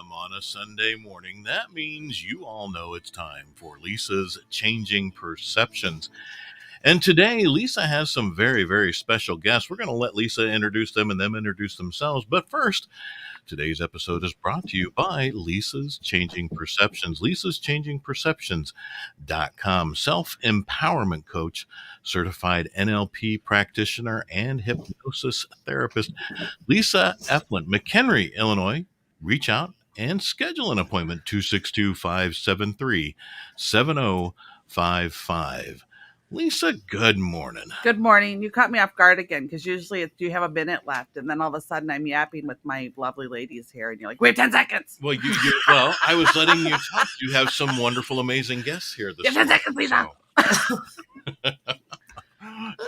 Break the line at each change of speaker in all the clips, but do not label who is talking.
a.m. on a Sunday morning. That means you all know it's time for Lisa's Changing Perceptions. And today, Lisa has some very, very special guests. We're going to let Lisa introduce them and them introduce themselves. But first, today's episode is brought to you by Lisa's Changing Perceptions. Lisa's Changing Perceptions.com. Self-empowerment coach, certified NLP practitioner, and hypnosis therapist. Lisa Efflandt, McHenry, Illinois. Reach out and schedule an appointment, 262-573-7055. Lisa, good morning.
Good morning. You caught me off guard again because usually it's, do you have a minute left? And then all of a sudden I'm yapping with my lovely ladies here and you're like, wait 10 seconds.
Well, well, I was letting you talk. You have some wonderful, amazing guests here this morning.
10 seconds, Lisa.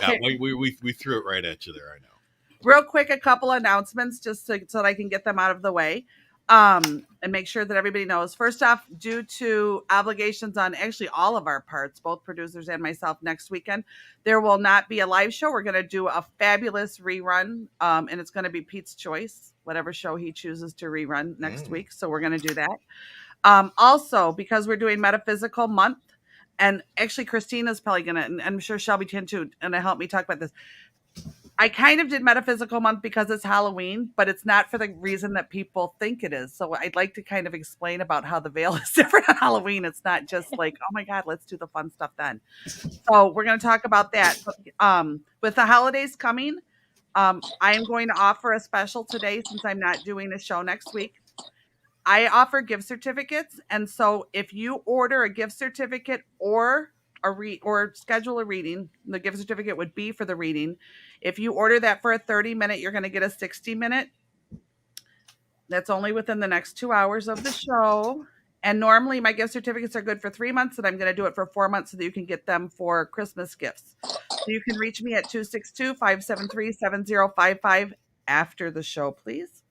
Yeah, we threw it right at you there, I know.
Real quick, a couple announcements just so that I can get them out of the way. And make sure that everybody knows. First off, due to obligations on actually all of our parts, both producers and myself, next weekend, there will not be a live show. We're going to do a fabulous rerun, and it's going to be Pete's choice, whatever show he chooses to rerun next week. So we're going to do that. Also, because we're doing Metaphysical Month, and actually Kristina's probably going to, and I'm sure Shelby can too, and to help me talk about this. I kind of did Metaphysical Month because it's Halloween, but it's not for the reason that people think it is. So I'd like to kind of explain about how the veil is different on Halloween. It's not just like, oh my God, let's do the fun stuff then. So we're going to talk about that. With the holidays coming, I am going to offer a special today since I'm not doing a show next week. I offer gift certificates. And so if you order a gift certificate or schedule a reading, the gift certificate would be for the reading. If you order that for a 30-minute, you're going to get a 60-minute. That's only within the next 2 hours of the show. And normally my gift certificates are good for 3 months, and I'm going to do it for 4 months so that you can get them for Christmas gifts. So you can reach me at 262-573-7055 after the show, please.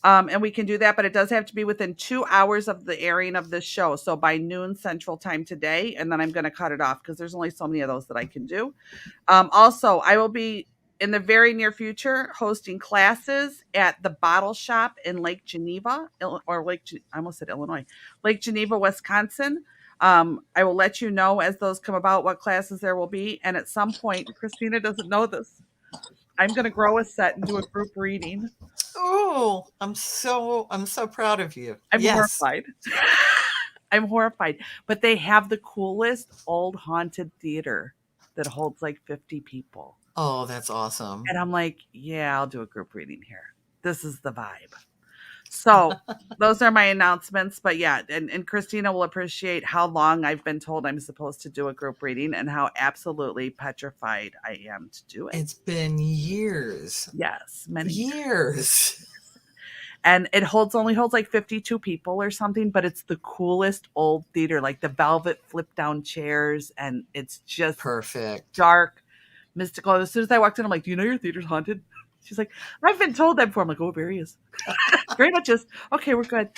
And we can do that, but it does have to be within 2 hours of the airing of this show. So by noon Central Time today, and then I'm going to cut it off because there's only so many of those that I can do. Also, I will be in the very near future hosting classes at the Bottle Shop in Lake Geneva, I almost said Illinois, Lake Geneva, Wisconsin. I will let you know as those come about what classes there will be. And at some point, Kristina doesn't know this, I'm going to grow a set and do a group reading.
Oh, I'm so proud of you.
I'm horrified. I'm horrified. But they have the coolest old haunted theater that holds like 50 people.
Oh, that's awesome.
And I'm like, yeah, I'll do a group reading here. This is the vibe. So those are my announcements. But yeah, and Kristina will appreciate how long I've been told I'm supposed to do a group reading and how absolutely petrified I am to do it.
It's been years.
Yes, many
years.
And it only holds like 52 people or something, but it's the coolest old theater, like the velvet flip down chairs. And it's just
perfect,
dark, mystical. As soon as I walked in, I'm like, do you know your theater's haunted? She's like, I've been told that before. I'm like, oh, very is. Very much is. Okay, we're good.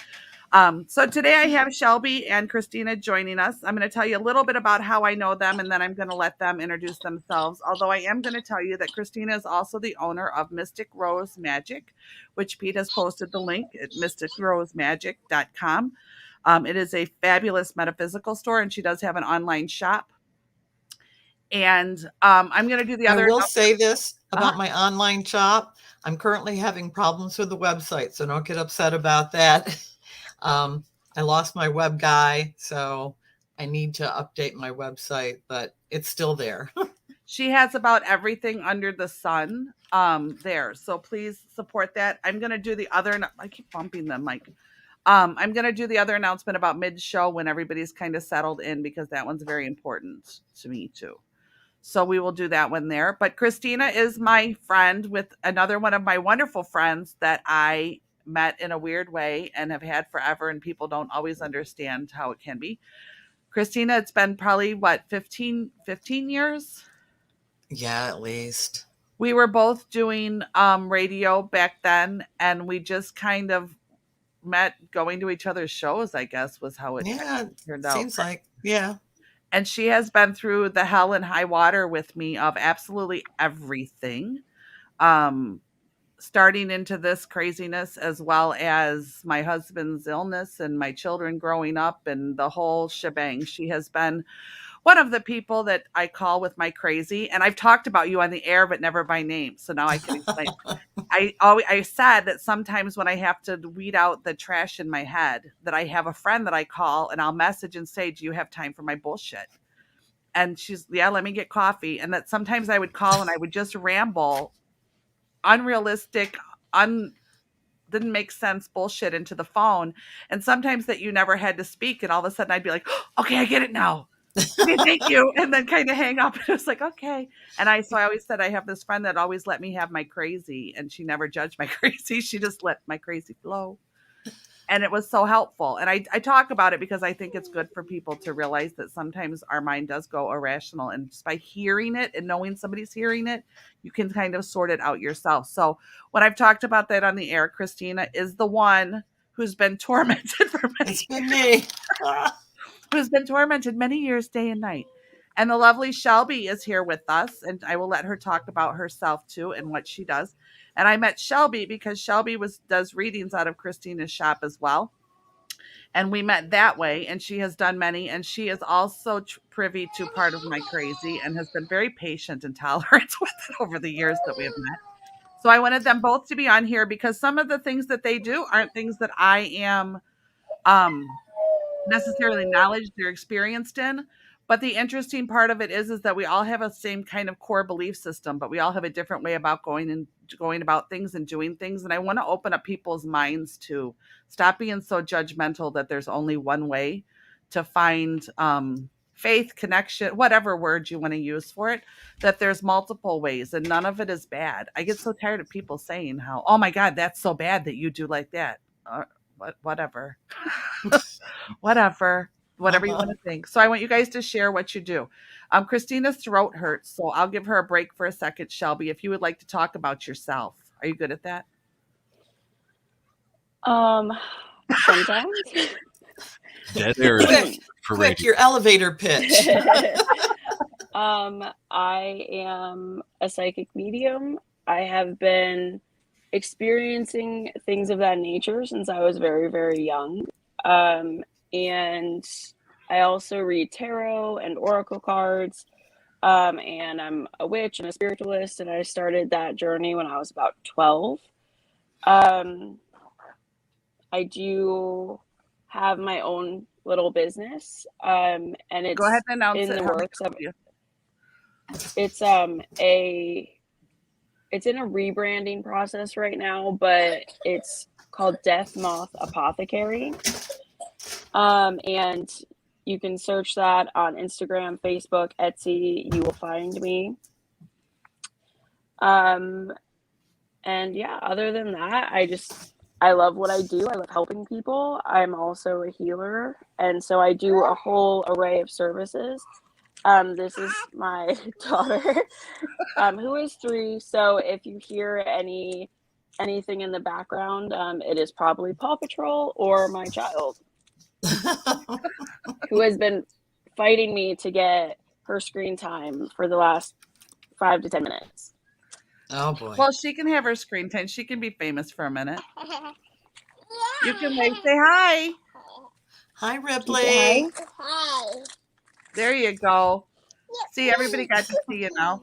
So today I have Shelby and Kristina joining us. I'm going to tell you a little bit about how I know them, and then I'm going to let them introduce themselves. Although I am going to tell you that Kristina is also the owner of Mystic Rose Magic, which Pete has posted the link at mysticrosemagic.com. It is a fabulous metaphysical store, and she does have an online shop. And I'm going to do the other.
I will say this about my online shop. I'm currently having problems with the website, so don't get upset about that. I lost my web guy, so I need to update my website, but it's still there.
She has about everything under the sun there. So please support that. I'm going to do the other. I keep bumping them, Mike. I'm going to do the other announcement about mid-show when everybody's kind of settled in, because that one's very important to me too. So we will do that one there. But Kristina is my friend with another one of my wonderful friends that I met in a weird way and have had forever, and people don't always understand how it can be. Kristina, it's been probably, 15 years?
Yeah, at least.
We were both doing radio back then, and we just kind of met going to each other's shows, I guess, was how it turned out.
Seems like, yeah.
And she has been through the hell and high water with me of absolutely everything. starting into this craziness, as well as my husband's illness and my children growing up and the whole shebang. She has been one of the people that I call with my crazy. And I've talked about you on the air, but never by name. So now I can explain. I said that sometimes when I have to weed out the trash in my head, that I have a friend that I call and I'll message and say, "Do you have time for my bullshit?" And she's, "Yeah, let me get coffee." And that sometimes I would call and I would just ramble unrealistic, didn't make sense bullshit into the phone. And sometimes that you never had to speak. And all of a sudden I'd be like, "Oh, okay, I get it now. Okay, thank you." And then kind of hang up. And it was like, okay. So I always said I have this friend that always let me have my crazy, and she never judged my crazy. She just let my crazy flow. And it was so helpful. And I talk about it because I think it's good for people to realize that sometimes our mind does go irrational. And just by hearing it and knowing somebody's hearing it, you can kind of sort it out yourself. So when I've talked about that on the air, Kristina is the one who's been tormented for many
It's been me.
who's been tormented many years, day and night. And the lovely Shelby is here with us, and I will let her talk about herself too and what she does. And I met Shelby because Shelby does readings out of Kristina's shop as well. And we met that way, and she has done many, and she is also privy to part of my crazy and has been very patient and tolerant with it over the years that we have met. So I wanted them both to be on here because some of the things that they do aren't things that I am necessarily knowledge they're experienced in. But the interesting part of it is that we all have a same kind of core belief system, but we all have a different way about going about things and doing things. And I want to open up people's minds to stop being so judgmental that there's only one way to find faith, connection, whatever word you want to use for it, that there's multiple ways and none of it is bad. I get so tired of people saying how, "Oh my God, that's so bad that you do like that." Whatever. Whatever you want to think. So I want you guys to share what you do. Kristina's throat hurts, so I'll give her a break for a second. Shelby, if you would like to talk about yourself, are you good at that?
Sometimes.
Dead air for
Quick,
radio.
your elevator pitch.
I am a psychic medium. I have been experiencing things of that nature since I was very, very young. And I also read tarot and oracle cards. And I'm a witch and a spiritualist, and I started that journey when I was about 12. I do have my own little business, and it's
Go ahead and announce
in
it.
the
How
works of
you?
it's it's in a rebranding process right now, but it's called Death Moth Apothecary. And you can search that on Instagram, Facebook, Etsy. You will find me. And yeah, other than that, I love what I do. I love helping people. I'm also a healer, and so I do a whole array of services. This is my daughter, who is 3. So if you hear anything in the background, it is probably Paw Patrol or my child, who has been fighting me to get her screen time for the last 5 to 10 minutes.
Oh boy.
Well, she can have her screen time. She can be famous for a minute. You can wave, say hi.
Hi,
Can
Ripley.
you say hi?
There you go. See, everybody got to see you now.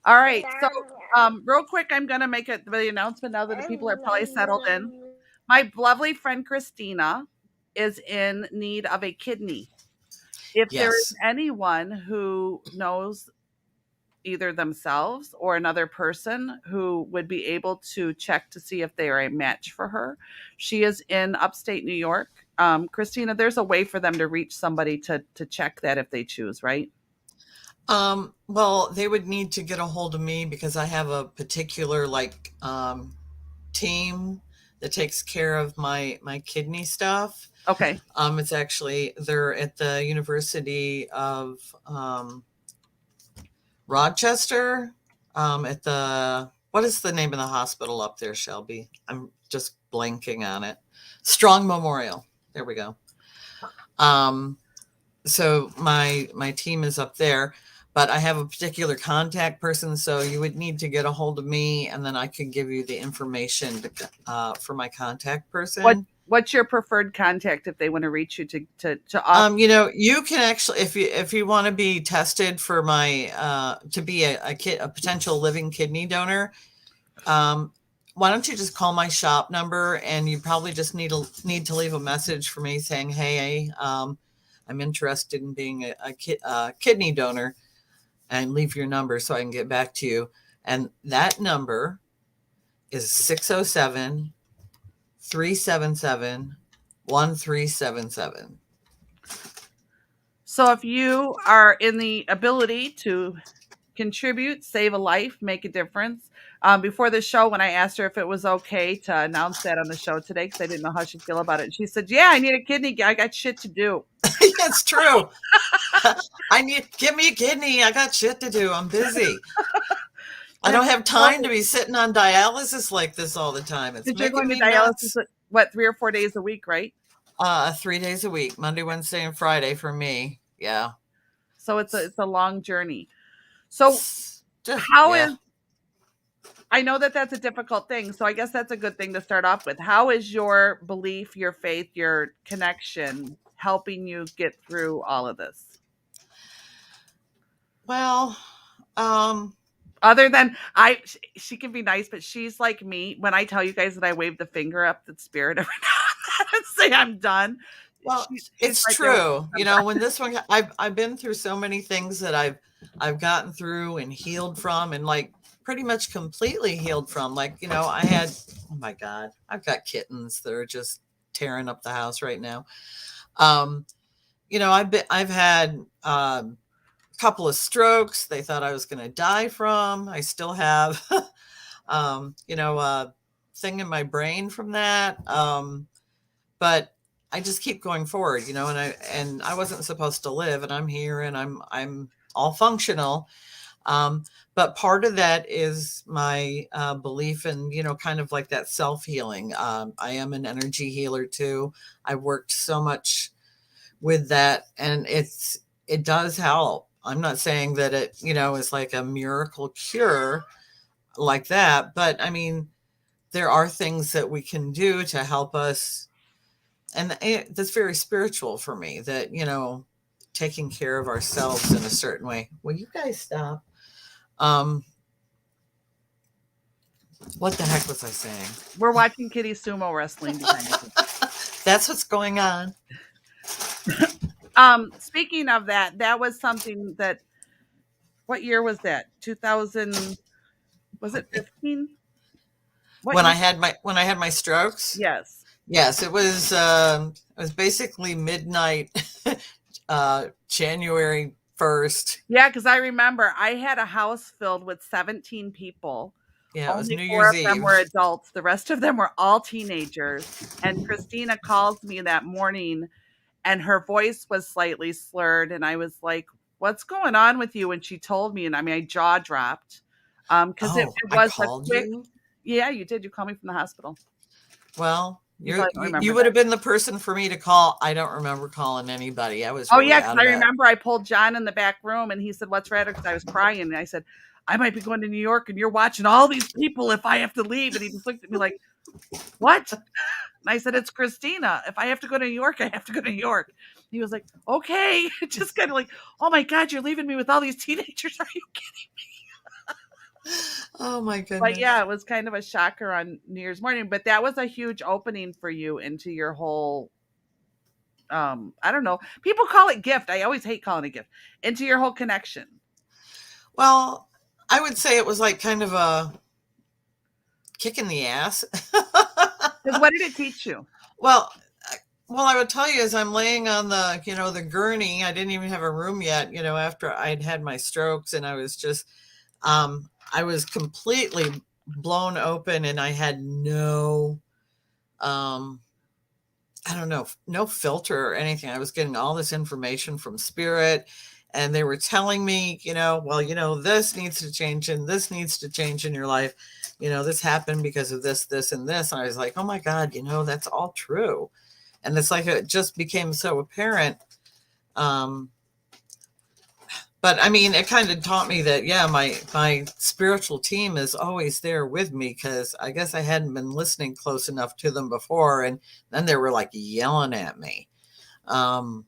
All right. So, real quick, I'm going to make the announcement now that the people are probably settled in. My lovely friend Kristina is in need of a kidney. If there is anyone who knows either themselves or another person who would be able to check to see if they are a match for her, she is in upstate New York. Kristina, there's a way for them to reach somebody to check that if they choose, right?
Well, they would need to get a hold of me because I have a particular team that takes care of my kidney stuff.
Okay.
It's actually, they're at the University of Rochester, at what is the name of the hospital up there, Shelby? I'm just blanking on it. Strong Memorial. There we go. So my team is up there, but I have a particular contact person, so you would need to get a hold of me, and then I could give you the information for my contact person.
What's your preferred contact if they want to reach you to
you know, you can actually, if you want to be tested for my to be a potential living kidney donor, why don't you just call my shop number, and you probably just need to leave a message for me saying, hey, I'm interested in being a kidney donor, and leave your number so I can get back to you. And that number is 607-377-1377.
So if you are in the ability to contribute, save a life, make a difference. Before the show, when I asked her if it was okay to announce that on the show today, because I didn't know how she'd feel about it, she said, yeah, I need a kidney. I got shit to do.
It's true. Give me a kidney. I got shit to do. I'm busy. I don't have time to be sitting on dialysis like this all the time. It's making
going to
me
dialysis,
nuts.
what, 3 or 4 days a week, right?
3 days a week, Monday, Wednesday, and Friday for me. Yeah.
So it's a long journey. So how is, I know that that's a difficult thing. So I guess that's a good thing to start off with. How is your belief, your faith, your connection helping you get through all of this?
Well,
other than she can be nice, but she's like me. When I tell you guys that I wave the finger up the spirit every now and then and say I'm done.
Well, it's like true. You know, when this one, I've been through so many things that I've gotten through and healed from, and like pretty much completely healed from. Like, you know, I had, oh my God, I've got kittens that are just tearing up the house right now. You know, I've had couple of strokes they thought I was going to die from. I still have, you know, a thing in my brain from that. But I just keep going forward, you know, and I wasn't supposed to live, and I'm here, and I'm all functional. But part of that is my belief in, you know, kind of like that self-healing. I am an energy healer too. I worked so much with that, and it does help. I'm not saying that it, you know, is like a miracle cure like that, but I mean, there are things that we can do to help us. And that's very spiritual for me, that, you know, taking care of ourselves in a certain way. Will you guys stop? What the heck was I saying?
We're watching Kitty sumo wrestling.
That's what's going on.
Speaking of that was something that, what year was that? 2000, was it 15?
When I had my strokes?
Yes.
Yes, it was basically midnight, January 1st.
Yeah, because I remember I had a house filled with 17 people.
Yeah, it was
Only
New
4
Year's
of them
Eve.
were adults. The rest of them were all teenagers. And Kristina calls me that morning, and her voice was slightly slurred. And I was like, what's going on with you? And she told me, and I mean, I jaw dropped. Because it was a quick.
You?
Yeah, you did. You called me from the hospital.
Well, you would have been the person for me to call. I don't remember calling anybody. I was. Really
because I remember I pulled John in the back room, and he said, "What's wrong?" Because I was crying, and I said, "I might be going to New York, and you're watching all these people if I have to leave." And he just looked at me like, "What?" And I said, "It's Kristina. If I have to go to New York, I have to go to New York." He was like, "Okay," just kind of like, "Oh my God, you're leaving me with all these teenagers? Are you kidding me?"
Oh my goodness.
But yeah, it was kind of a shocker on New Year's morning, but that was a huge opening for you into your whole, I don't know, people call it gift. I always hate calling it gift, into your whole connection.
Well, I would say it was like kind of a kick in the ass.
What did it teach you?
Well, I would tell you, as I'm laying on the, you know, the gurney, I didn't even have a room yet, you know, after I'd had my strokes, and I was just, I was completely blown open, and I had no, I don't know, no filter or anything. I was getting all this information from spirit, and they were telling me, you know, well, you know, this needs to change, and this needs to change in your life. You know, this happened because of this, this, and this. And I was like, oh my God, you know, that's all true. And it's like, it just became so apparent. But I mean, it kind of taught me that, yeah, my spiritual team is always there with me, because I guess I hadn't been listening close enough to them before. And then they were like yelling at me. Um,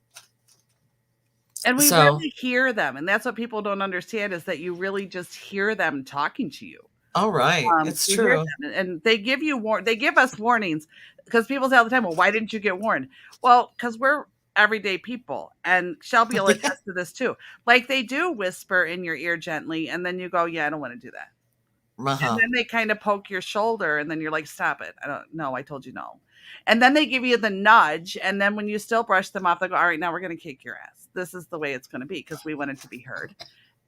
And we
so,
really hear them. And that's what people don't understand, is that you really just hear them talking to you.
all right, it's
You hear
true.
them, and they give they give us warnings, because people say all the time, well, why didn't you get warned? Well, because we're everyday people, and Shelby will
Yeah.
attest to this too. Like, they do whisper in your ear gently, and then you go, yeah, I don't want to do that. And
Uh-huh.
then they kind of poke your shoulder, and then you're like, stop it. I don't know. I told you no. And then they give you the nudge. And then when you still brush them off, they go, all right, now we're going to kick your ass. This is the way it's going to be, because we wanted to be heard.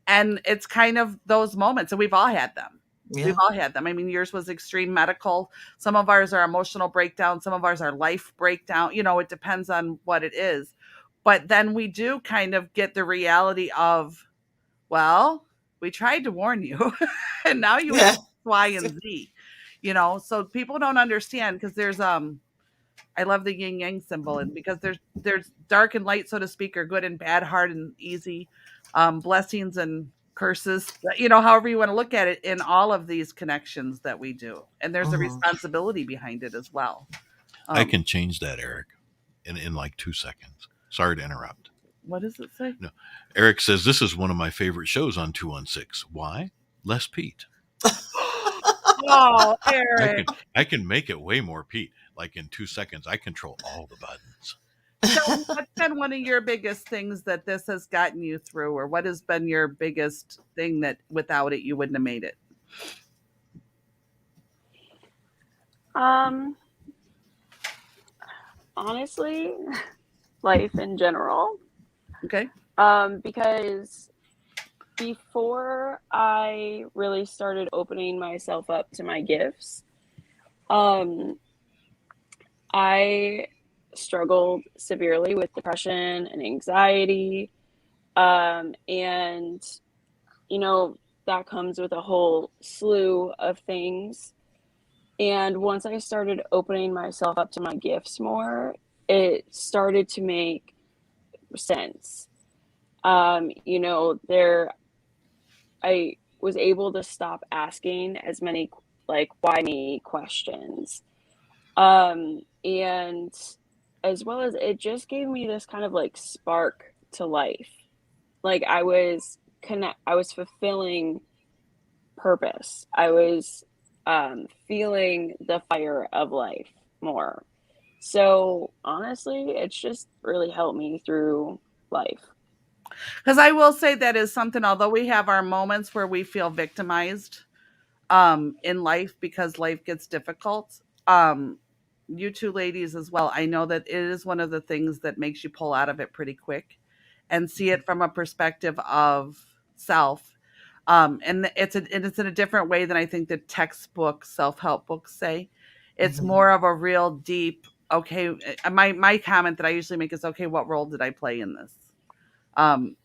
And it's kind of those moments. And we've all had them.
Yeah.
We've all had them. I mean, yours was extreme medical. Some of ours are emotional breakdown. Some of ours are life breakdown. It depends on what it is. But then we do kind of get the reality of, well, we tried to warn you, and now you have
Yeah.
Y and Z. So people don't understand, because there's I love the yin yang symbol, and because there's dark and light, so to speak, or good and bad, hard and easy, blessings and curses, however you want to look at it, in all of these connections that we do. And there's a
Mhm.
responsibility behind it as well.
I can change that, Eric, in like 2 seconds. Sorry to interrupt.
What does it say?
No, Eric says this is one of my favorite shows on 216. Why? Less Pete.
Oh, Eric.
I can make it way more Pete. Like in 2 seconds, I control all the buttons.
So what's been one of your biggest things that this has gotten you through, or what has been your biggest thing that without it you wouldn't have made it?
Honestly, life in general.
Okay.
Because before I really started opening myself up to my gifts, I struggled severely with depression and anxiety. And, that comes with a whole slew of things. And once I started opening myself up to my gifts more, it started to make sense. I was able to stop asking as many like why me questions. And as well as it just gave me this kind of like spark to life. Like I was fulfilling purpose. I was feeling the fire of life more. So honestly, it's just really helped me through life.
Because I will say that is something, although we have our moments where we feel victimized in life because life gets difficult. You two ladies as well, I know that it is one of the things that makes you pull out of it pretty quick and see it from a perspective of self. And it's in a different way than I think the textbook self-help books say. It's
Mhm.
more of a real deep, okay, my comment that I usually make is, okay, what role did I play in this?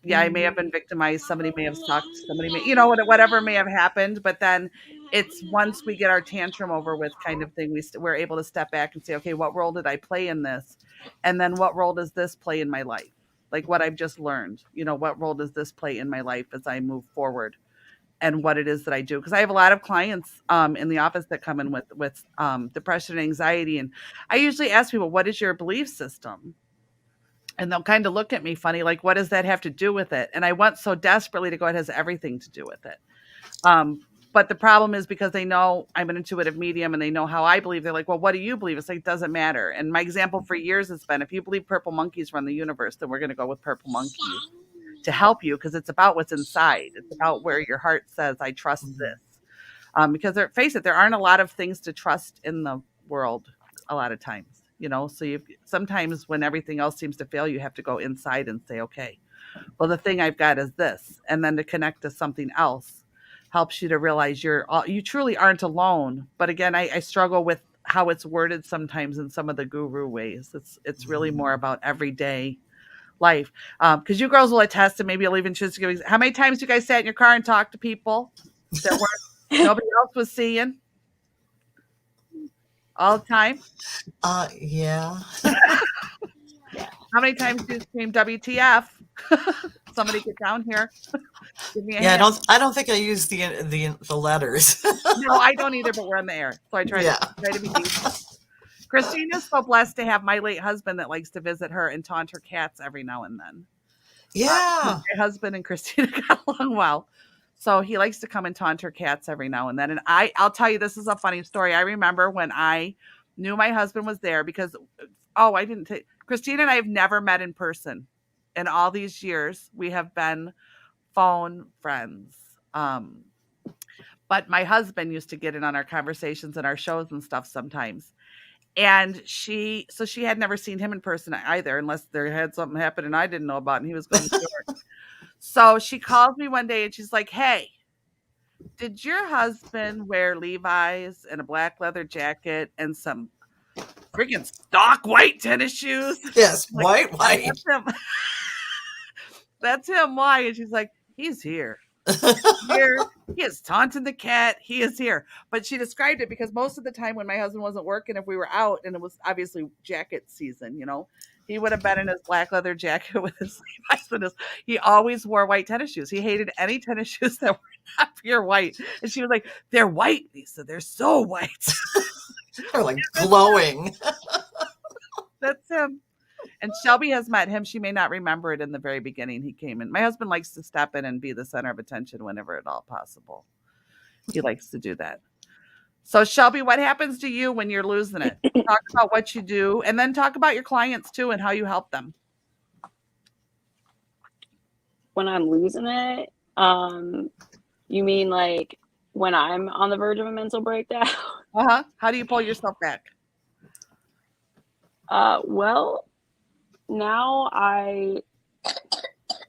Yeah, I may have been victimized. Somebody may have sucked. Somebody may, whatever may have happened. But then it's once we get our tantrum over with kind of thing, we're able to step back and say, okay, what role did I play in this? And then what role does this play in my life? Like what I've just learned, what role does this play in my life as I move forward? And what it is that I do, because I have a lot of clients in the office that come in with depression and anxiety, and I usually ask people, "What is your belief system?" And they'll kind of look at me funny, like, what does that have to do with it? And I want so desperately to go, it has everything to do with it. But the problem is because they know I'm an intuitive medium and they know how I believe, they're like, well, what do you believe? It's like, it doesn't matter. And my example for years has been, if you believe purple monkeys run the universe, then we're going to go with purple monkeys to help you, because it's about what's inside. It's about where your heart says, I trust this. Because face it, there aren't a lot of things to trust in the world a lot of times. So sometimes when everything else seems to fail, you have to go inside and say, okay, well, the thing I've got is this. And then to connect to something else helps you to realize you truly aren't alone. But again, I struggle with how it's worded sometimes in some of the guru ways. It's really more about everyday life. Because you girls will attest, and maybe you'll even choose to give. How many times you guys sat in your car and talked to people that nobody else was seeing? All the time?
Yeah.
How many times do you scream WTF? somebody get down here. Give me a
Yeah,
hand.
I don't think I use the letters.
No, I don't either, but we're on the air. So I try
Yeah.
to be decent. Kristina's so blessed to have my late husband that likes to visit her and taunt her cats every now and then.
Yeah.
My husband and Kristina got along well. So he likes to come and taunt her cats every now and then. And I'll tell you, this is a funny story. I remember when I knew my husband was there because, I didn't take, Kristina and I have never met in person. In all these years, we have been phone friends. But my husband used to get in on our conversations and our shows and stuff sometimes. And she had never seen him in person either, unless there had something happen and I didn't know about, and he was going to New York. So she calls me one day and she's like, "Hey, did your husband wear Levi's and a black leather jacket and some freaking stock white tennis shoes?"
Yes,
Like,
white.
That's him. That's him. Why? And she's like, "He's here. Here. He is taunting the cat. He is here." But she described it because most of the time when my husband wasn't working, if we were out and it was obviously jacket season, he would have been in his black leather jacket with his Levi's and he always wore white tennis shoes. He hated any tennis shoes that were not pure white. And she was like, "They're white, Lisa. They're so white."
They're like glowing.
That's him. And Shelby has met him. She may not remember it in the very beginning. He came in. My husband likes to step in and be the center of attention whenever at all possible. He likes to do that. So Shelby, what happens to you when you're losing it? Talk about what you do and then talk about your clients too and how you help them.
When I'm losing it, you mean like when I'm on the verge of a mental breakdown?
How do you pull yourself back?
Well, now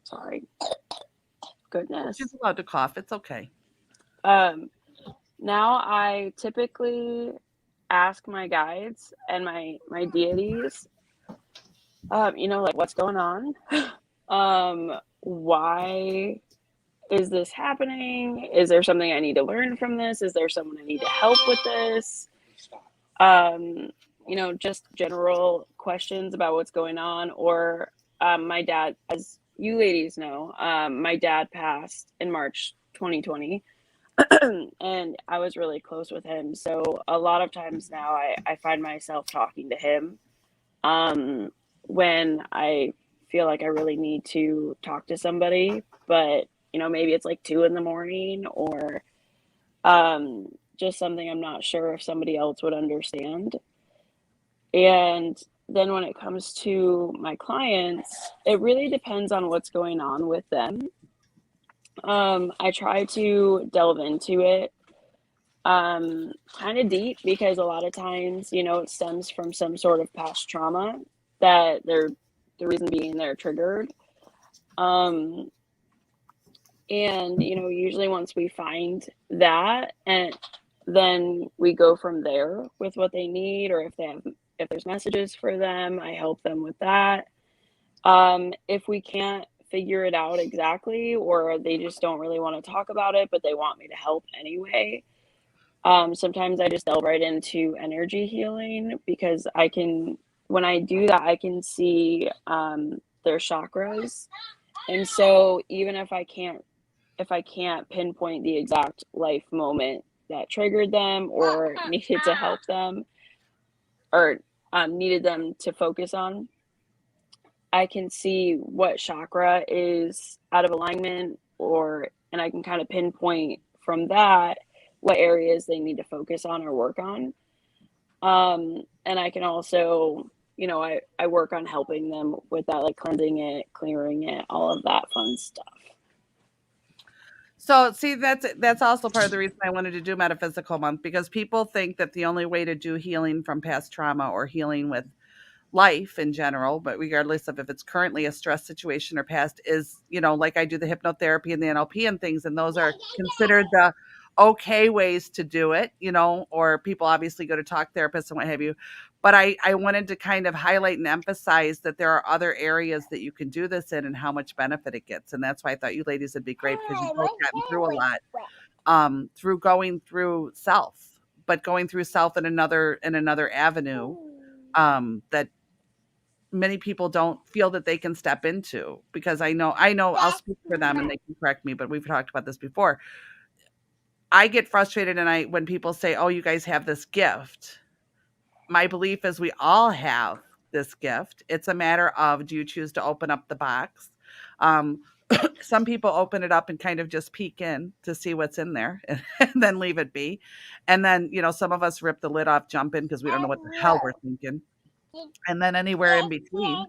sorry, goodness.
She's allowed to cough. It's okay.
Now I typically ask my guides and my deities, like what's going on? Why is this happening? Is there something I need to learn from this? Is there someone I need to help with this? Just general questions about what's going on. Or my dad, as you ladies know, my dad passed in March 2020. And I was really close with him. So a lot of times now I find myself talking to him when I feel like I really need to talk to somebody. But, maybe it's like 2 a.m. or just something I'm not sure if somebody else would understand. And then when it comes to my clients, it really depends on what's going on with them. I try to delve into it kind of deep because a lot of times, it stems from some sort of past trauma that the reason being they're triggered. And, usually once we find that, and then we go from there with what they need, or if there's messages for them, I help them with that. If we can't figure it out exactly, or they just don't really want to talk about it, but they want me to help anyway, sometimes I just delve right into energy healing because when I do that, I can see their chakras. And so even if I can't pinpoint the exact life moment that triggered them or needed to help them or needed them to focus on, I can see what chakra is out of alignment, and I can kind of pinpoint from that what areas they need to focus on or work on. And I can also, I work on helping them with that, like cleansing it, clearing it, all of that fun stuff.
So see, that's also part of the reason I wanted to do Metaphysical Month, because people think that the only way to do healing from past trauma or healing with life in general, but regardless of if it's currently a stress situation or past, is, like I do the hypnotherapy and the NLP and things, and those are considered the okay ways to do it, or people obviously go to talk therapists and what have you. But I wanted to kind of highlight and emphasize that there are other areas that you can do this in and how much benefit it gets. And that's why I thought you ladies would be great, because you've both gotten through a lot through going through self, but going through self in another avenue that many people don't feel that they can step into, because I know I'll speak for them and they can correct me, but we've talked about this before. I get frustrated and when people say, "Oh, you guys have this gift." My belief is we all have this gift. It's a matter of, do you choose to open up the box? Um, some people open it up and kind of just peek in to see what's in there and then leave it be. And then, some of us rip the lid off, jump in because we don't know what the hell we're thinking. And then anywhere in between.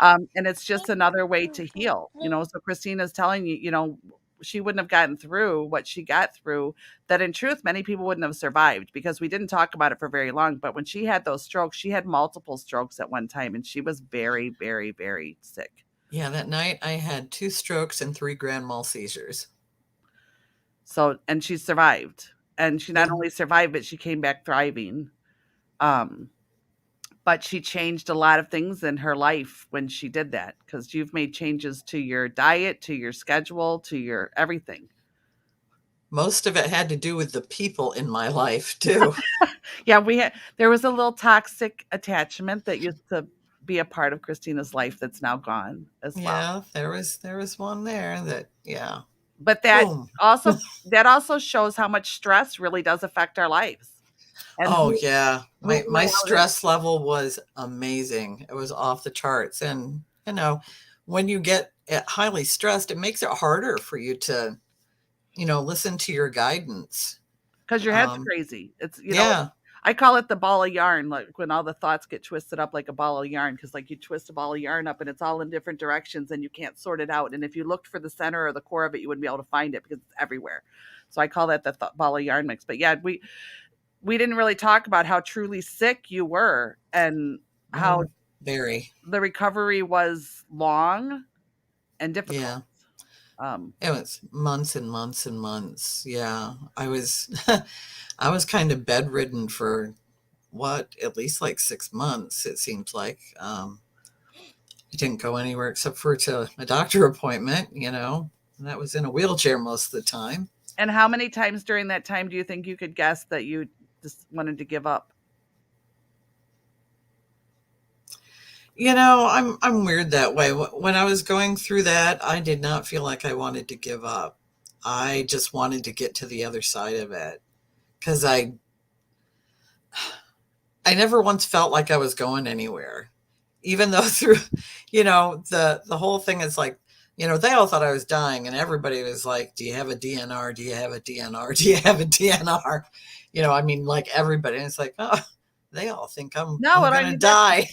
And it's just another way to heal. So Kristina's telling you, she wouldn't have gotten through what she got through, that in truth, many people wouldn't have survived, because we didn't talk about it for very long. But when she had those strokes, she had multiple strokes at one time, and she was very, very, very sick.
Yeah, that night I had 2 strokes and 3 grand mal seizures.
So, and she survived, and she not only survived, but she came back thriving. But she changed a lot of things in her life when she did that, because you've made changes to your diet, to your schedule, to your everything.
Most of it had to do with the people in my life too.
Yeah, there was a little toxic attachment that used to be a part of Kristina's life that's now gone as well.
Yeah, there was one there that, yeah.
But that also shows how much stress really does affect our lives. And
yeah. My stress level was amazing. It was off the charts. And, when you get highly stressed, it makes it harder for you to, listen to your guidance.
Because your head's crazy. It's,
yeah.
I call it the ball of yarn, like when all the thoughts get twisted up like a ball of yarn, because like you twist a ball of yarn up and it's all in different directions and you can't sort it out. And if you looked for the center or the core of it, you wouldn't be able to find it because it's everywhere. So I call that the ball of yarn mix. But yeah, we didn't really talk about how truly sick you were and how
very
the recovery was long and difficult.
Yeah. It was months and months and months. Yeah. I was kind of bedridden for at least like 6 months. It seemed like, I didn't go anywhere except for to a doctor appointment, and that was in a wheelchair most of the time.
And how many times during that time do you think you could guess that you just wanted to give up?
I'm weird that way. When I was going through that, I did not feel like I wanted to give up. I just wanted to get to the other side of it, because I never once felt like I was going anywhere, even though through, the whole thing is like, they all thought I was dying, and everybody was like, "Do you have a DNR? Do you have a DNR? Do you have a DNR?" Like everybody. And it's like, oh, they all think I'm going to die.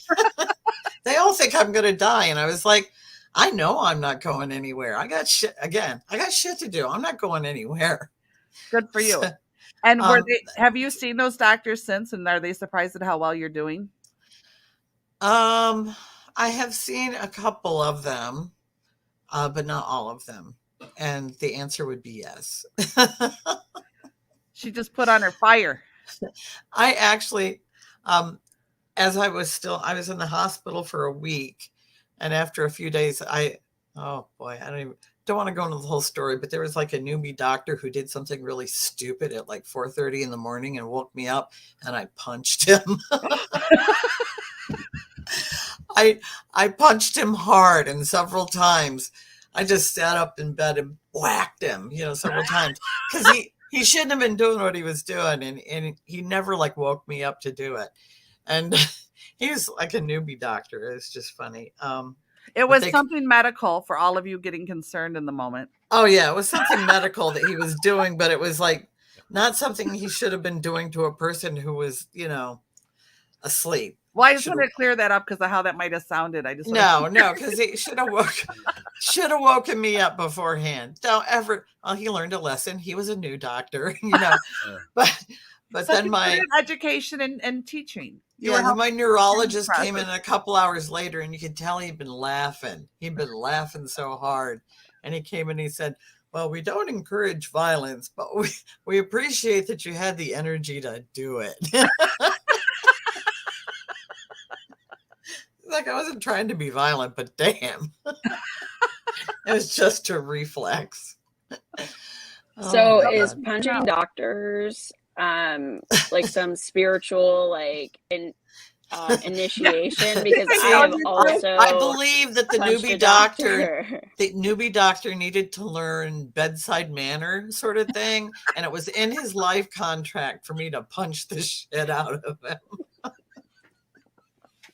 They all think I'm going to die. And I was like, I know I'm not going anywhere. I got shit to do. I'm not going anywhere.
Good for you. And have you seen those doctors since? And are they surprised at how well you're doing?
I have seen a couple of them, but not all of them. And the answer would be yes.
She just put on her fire.
I actually, as I was in the hospital for a week, and after a few days, don't want to go into the whole story, but there was like a newbie doctor who did something really stupid at like 4:30 in the morning and woke me up, and I punched him. I punched him hard, and several times I just sat up in bed and whacked him, several times, because he shouldn't have been doing what he was doing, and he never like woke me up to do it. And he was like a newbie doctor. It's just funny.
It was something medical for all of you getting concerned in the moment.
Oh yeah, it was something medical that he was doing, but it was like not something he should have been doing to a person who was, asleep.
Well, I just wanted to clear that up because of how that might have sounded.
No, because he should have woken me up beforehand. Don't ever. Well, he learned a lesson. He was a new doctor, But then my
education and teaching.
My neurologist came in a couple hours later, and you could tell he'd been laughing. He'd been laughing so hard. And he came in and he said, "Well, we don't encourage violence, but we appreciate that you had the energy to do it." Like, I wasn't trying to be violent, but damn. It was just a reflex.
So is punching doctors like some spiritual, like, and initiation because
I
I
know
have
you do.
also
I believe that the
punched
newbie
a
doctor, the newbie doctor needed to learn bedside manner sort of thing. And it was in his life contract for me to punch the shit out of him.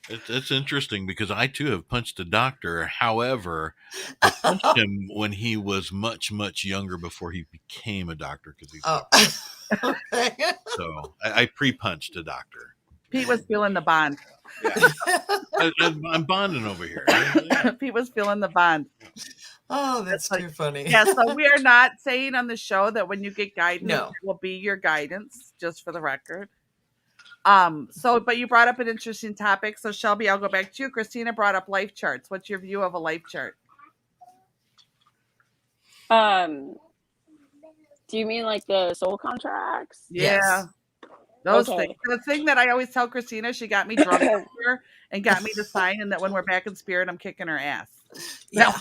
It's interesting because I too have punched a doctor. However, I punched him when he was much, much younger before he became a doctor because he's
Oh, okay.
so I pre-punched a doctor.
Pete was feeling the bond.
Yeah, I'm bonding over here.
Pete was feeling the bond.
Oh, that's
That's
too funny.
Yeah, so we are not saying on the show that when you get guidance,
No.
it will be your guidance, just for the record. But you brought up an interesting topic. So Shelby, I'll go back to you. Kristina brought up life charts. What's your view of a life chart?
Do you mean like the soul contracts?
Yeah.
Yes.
Those
Okay.
things. The thing that I always tell Kristina, she got me drunk here and got me to sign, and that when we're back in spirit, I'm kicking her ass.
Yeah.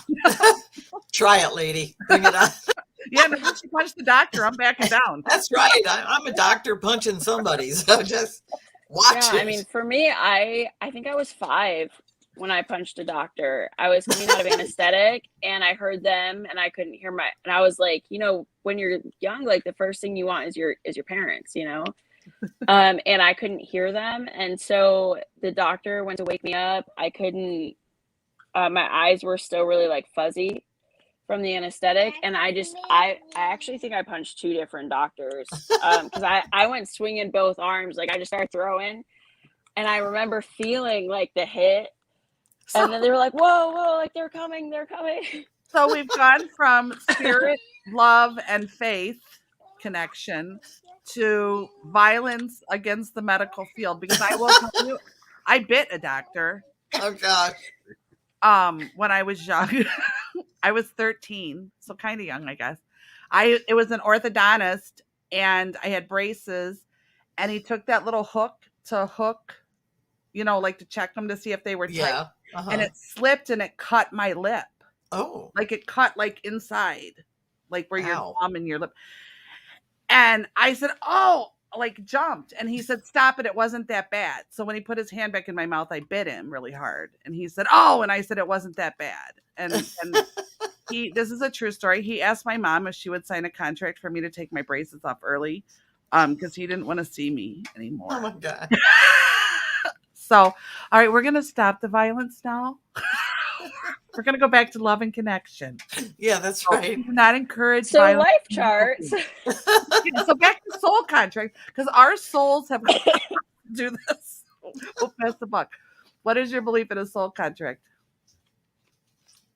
Try it, lady. Bring it on.
Yeah, no, she punched the doctor. I'm backing down.
That's right. I'm a doctor punching somebody. So just watch it.
I mean, for me, I think I was 5 when I punched a doctor. I was coming out of anesthetic and I heard them and I couldn't hear and I was like, when you're young, like the first thing you want is your parents, and I couldn't hear them. And so the doctor went to wake me up. I couldn't, my eyes were still really like fuzzy from the anesthetic. And I actually think I punched 2 different doctors because I went swinging both arms. Like I just started throwing and I remember feeling like the hit. And then they were like, whoa, like they're coming.
So we've gone from spirit, love, and faith connection to violence against the medical field. Because I will tell you, I bit a doctor.
Oh gosh.
When I was young. I was 13, so kind of young, I guess. It was an orthodontist, and I had braces, and he took that little hook, like to check them to see if they were tight.
Yeah.
And it slipped and it cut my lip.
Oh.
Like it cut like inside, like where your
Ow.
thumb and your lip. And I said, oh, like jumped. And he said, stop it. It wasn't that bad. So when he put his hand back in my mouth, I bit him really hard. And he said, oh, and I said, it wasn't that bad. And this is a true story. He asked my mom if she would sign a contract for me to take my braces off early. Because he didn't want to see me anymore.
Oh my God.
So, all right, we're going to stop the violence now. We're going to go back to love and connection.
Yeah, that's right.
Do not encourage
So
violence.
life charts.
So back to soul contract, because our souls have to do this. We'll pass the buck. What is your belief in a soul contract?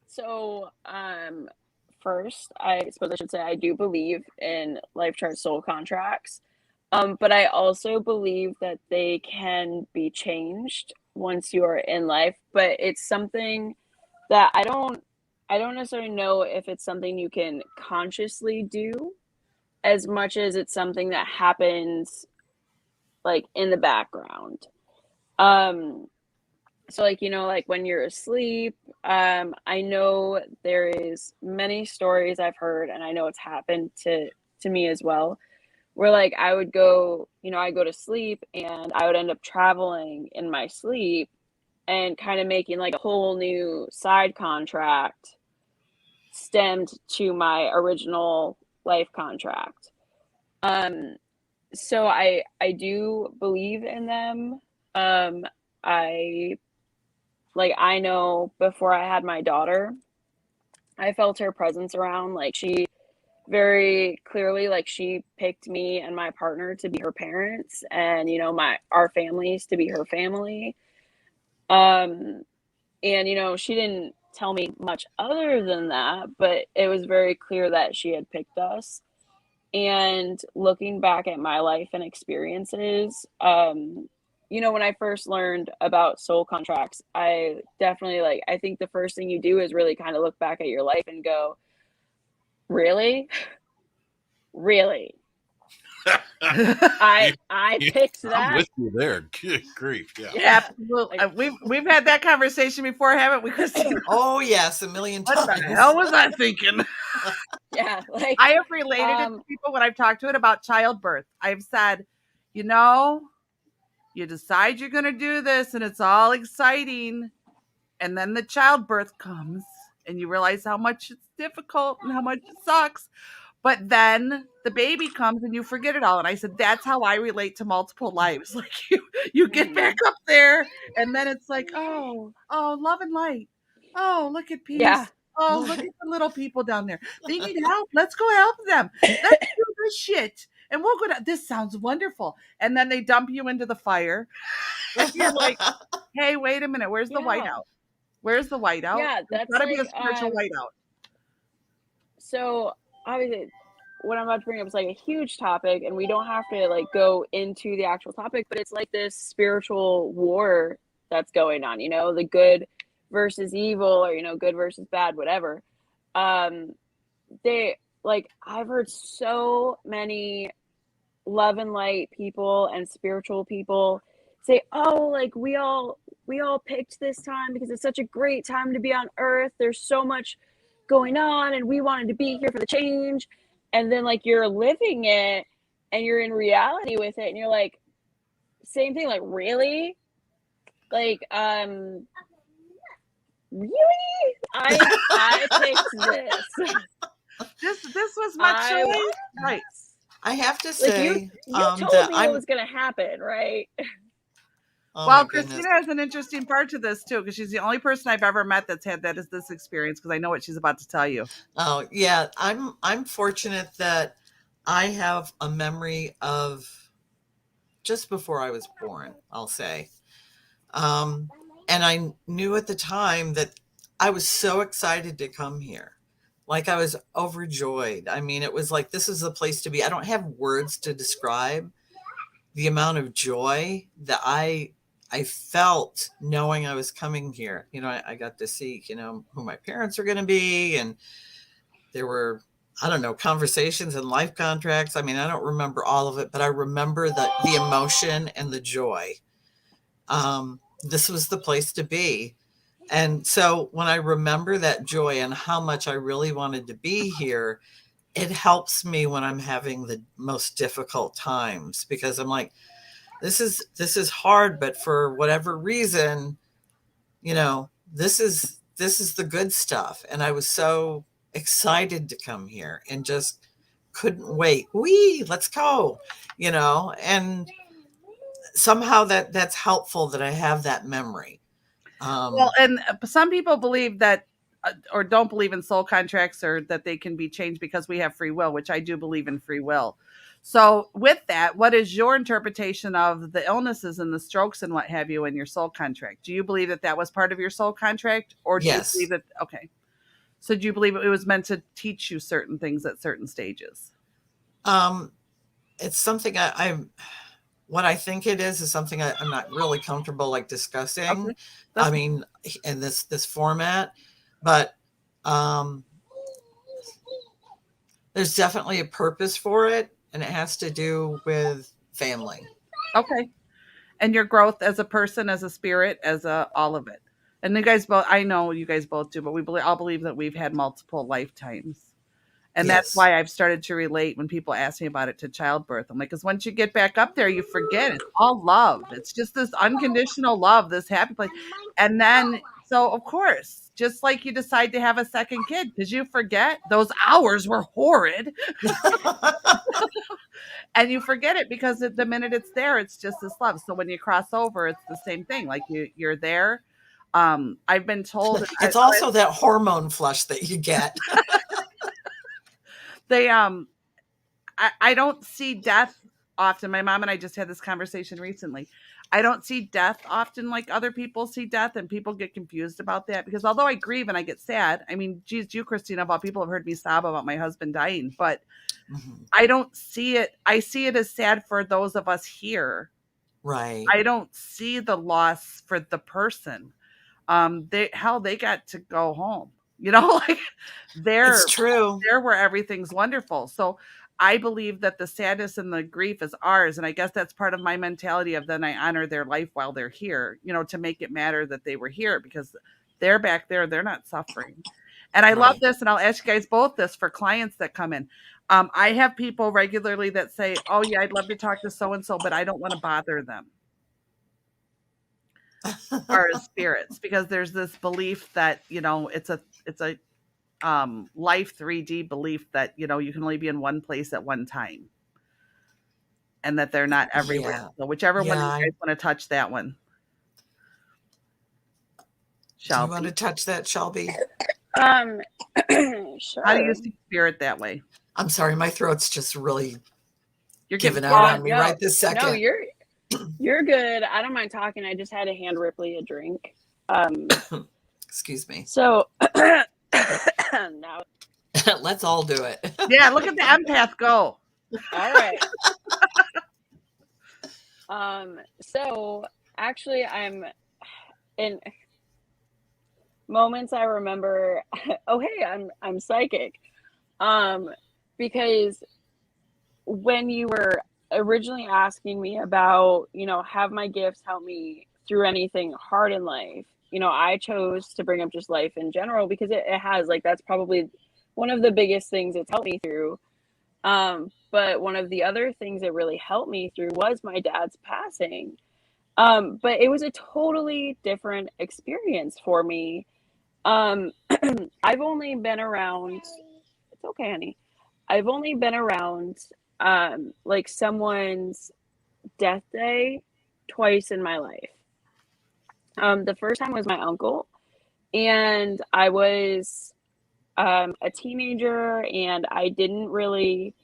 So, first, I suppose I should say I do believe in life chart soul contracts. But I also believe that they can be changed once you are in life. But it's something that I don't necessarily know if it's something you can consciously do as much as it's something that happens like in the background. So like, like when you're asleep, I know there is many stories I've heard, and I know it's happened to me as well, where like I would go, I go to sleep and I would end up traveling in my sleep and kind of making like a whole new side contract stemmed to my original life contract. So I do believe in them. I know before I had my daughter, I felt her presence around. Like she very clearly, like she picked me and my partner to be her parents, and our families to be her family. And she didn't tell me much other than that, but it was very clear that she had picked us. And looking back at my life and experiences, when I first learned about soul contracts, I definitely I think the first thing you do is really kind of look back at your life and go, really? I picked that.
I'm with you there. Good grief. Yeah.
Absolutely. We've had that conversation before, haven't we, Kristina?
Oh yes, a million times.
What the hell was I thinking?
Yeah,
I have related it to people when I've talked to it about childbirth. I've said, You decide you're going to do this and it's all exciting. And then the childbirth comes and you realize how much it's difficult and how much it sucks. But then the baby comes and you forget it all. And I said, that's how I relate to multiple lives. Like you get back up there and then it's like, oh, love and light. Oh, look at peace.
Yeah.
Oh, look at the little people down there. They need help. Let's go help them. Let's do this shit. And we'll go to, this sounds wonderful. And then they dump you into the fire. And you're like, hey, wait a minute. Where's the whiteout? Where's the whiteout?
Yeah,
There's
that's
gotta be a
like,
spiritual whiteout.
So obviously what I'm about to bring up is like a huge topic, and we don't have to like go into the actual topic, but it's like this spiritual war that's going on, you know, the good versus evil, or, you know, good versus bad, whatever. They like, I've heard so many love and light people and spiritual people say, oh, like we all picked this time because it's such a great time to be on earth. There's so much going on and we wanted to be here for the change. And then like you're living it and you're in reality with it and you're like, same thing, like, really? Like, really? I picked this.
This was my choice. Right.
I have to say,
like you told
that
me what was going to happen, right?
Oh
well,
my goodness.
Kristina has an interesting part to this too, because she's the only person I've ever met that's had that is this experience. Because I know what she's about to tell you.
Oh yeah, I'm fortunate that I have a memory of just before I was born, I'll say. And I knew at the time that I was so excited to come here. Like I was overjoyed. I mean, it was like, this is the place to be. I don't have words to describe the amount of joy that I felt knowing I was coming here. You know, I got to see, you know, who my parents are going to be. And there were, I don't know, conversations and life contracts. I mean, I don't remember all of it, but I remember the emotion and the joy. This was the place to be. And so when I remember that joy and how much I really wanted to be here, it helps me when I'm having the most difficult times, because I'm like, this is hard, but for whatever reason, you know, this is the good stuff. And I was so excited to come here and just couldn't wait. Let's go, you know, and somehow that's helpful that I have that memory.
Well, and some people believe that or don't believe in soul contracts, or that they can be changed because we have free will, which I do believe in free will. So with that, what is your interpretation of the illnesses and the strokes and what have you in your soul contract? Do you believe that that was part of your soul contract, or do
Yes.
you believe that, okay. So do you believe it was meant to teach you certain things at certain stages?
It's something what I think it is something I'm not really comfortable like discussing.
Okay.
I mean, in this format, but there's definitely a purpose for it, and it has to do with family.
Okay. And your growth as a person, as a spirit, as all of it. And you guys both, I know you guys both do, but all believe that we've had multiple lifetimes. And that's
Yes.
why I've started to relate when people ask me about it to childbirth. I'm like, because once you get back up there, you forget it's all love. It's just this unconditional love, this happy place. And then, so of course, just like you decide to have a second kid, because you forget those hours were horrid. And you forget it because the minute it's there, it's just this love. So when you cross over, it's the same thing. Like you're there. I've been told
It's also that hormone flush that you get.
They I don't see death often. My mom and I just had this conversation recently. I don't see death often like other people see death, and people get confused about that, because although I grieve and I get sad, I mean, geez, you, Kristina, of all people, have heard me sob about my husband dying, but I don't see it. I see it as sad for those of us here.
Right.
I don't see the loss for the person. They got to go home. You know, like
It's true.
they're where everything's wonderful. So I believe that the sadness and the grief is ours. And I guess that's part of my mentality of then I honor their life while they're here, you know, to make it matter that they were here, because they're back there. They're not suffering. And I love this. And I'll ask you guys both this for clients that come in. I have people regularly that say, oh yeah, I'd love to talk to so-and-so, but I don't want to bother them. far as spirits, because there's this belief that, it's a life 3D belief that, you can only be in one place at one time, and that they're not everywhere.
Yeah.
So whichever one
Yeah,
you guys want to touch, that one.
do you want
Shelby,
to touch that, Shelby?
Sure.
how do you see spirit that way?
I'm sorry, my throat's just really
You're
giving
getting
out on me right this second.
No, you're good. I don't mind talking. I just had to hand Ripley a drink.
Excuse me.
So now,
Let's all do it.
Yeah, look at the empath go.
all right. So actually, I'm in moments I remember. Oh, hey, I'm psychic. Because when you were originally asking me about, have my gifts help me through anything hard in life, I chose to bring up just life in general because it has, like, that's probably one of the biggest things it's helped me through. But one of the other things it really helped me through was my dad's passing. But it was a totally different experience for me. I've only been around, it's okay, honey. I've only been around like someone's death day twice in my life. The first time was my uncle, and I was a teenager, and I didn't really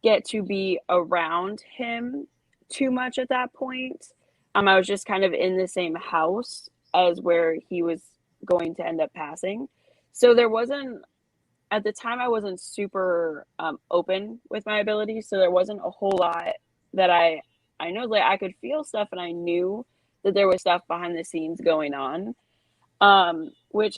get to be around him too much at that point. I was just kind of in the same house as where he was going to end up passing. So there wasn't, at the time, I wasn't super open with my abilities. So there wasn't a whole lot that I know, like, I could feel stuff, and I knew that there was stuff behind the scenes going on, which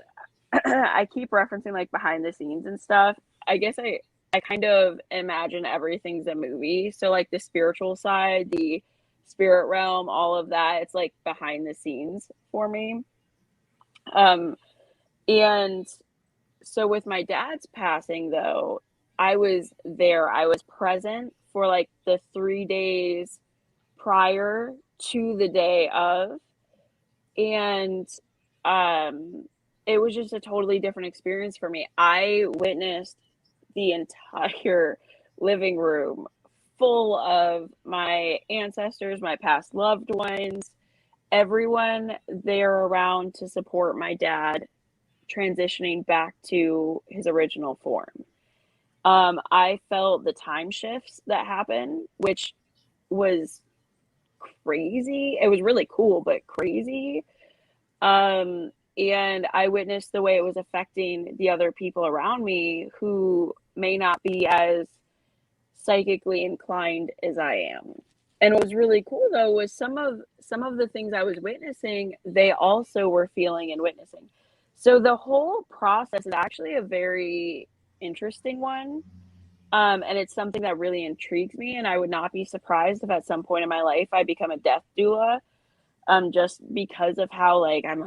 I keep referencing, like, behind the scenes and stuff. I guess I kind of imagine everything's a movie. So, like, the spiritual side, the spirit realm, all of that, it's like behind the scenes for me. And so with my dad's passing, though, I was there. I was present for like the 3 days prior to the day of. And it was just a totally different experience for me. I witnessed the entire living room full of my ancestors, my past loved ones, everyone there around to support my dad transitioning back to his original form. I felt the time shifts that happened, which was crazy. It was really cool, but crazy. And I witnessed the way it was affecting the other people around me who may not be as psychically inclined as I am. And what was really cool, though, was some of the things I was witnessing, they also were feeling and witnessing. So the whole process is actually a very interesting one. And it's something that really intrigues me. And I would not be surprised if at some point in my life I become a death doula, just because of how, like, I'm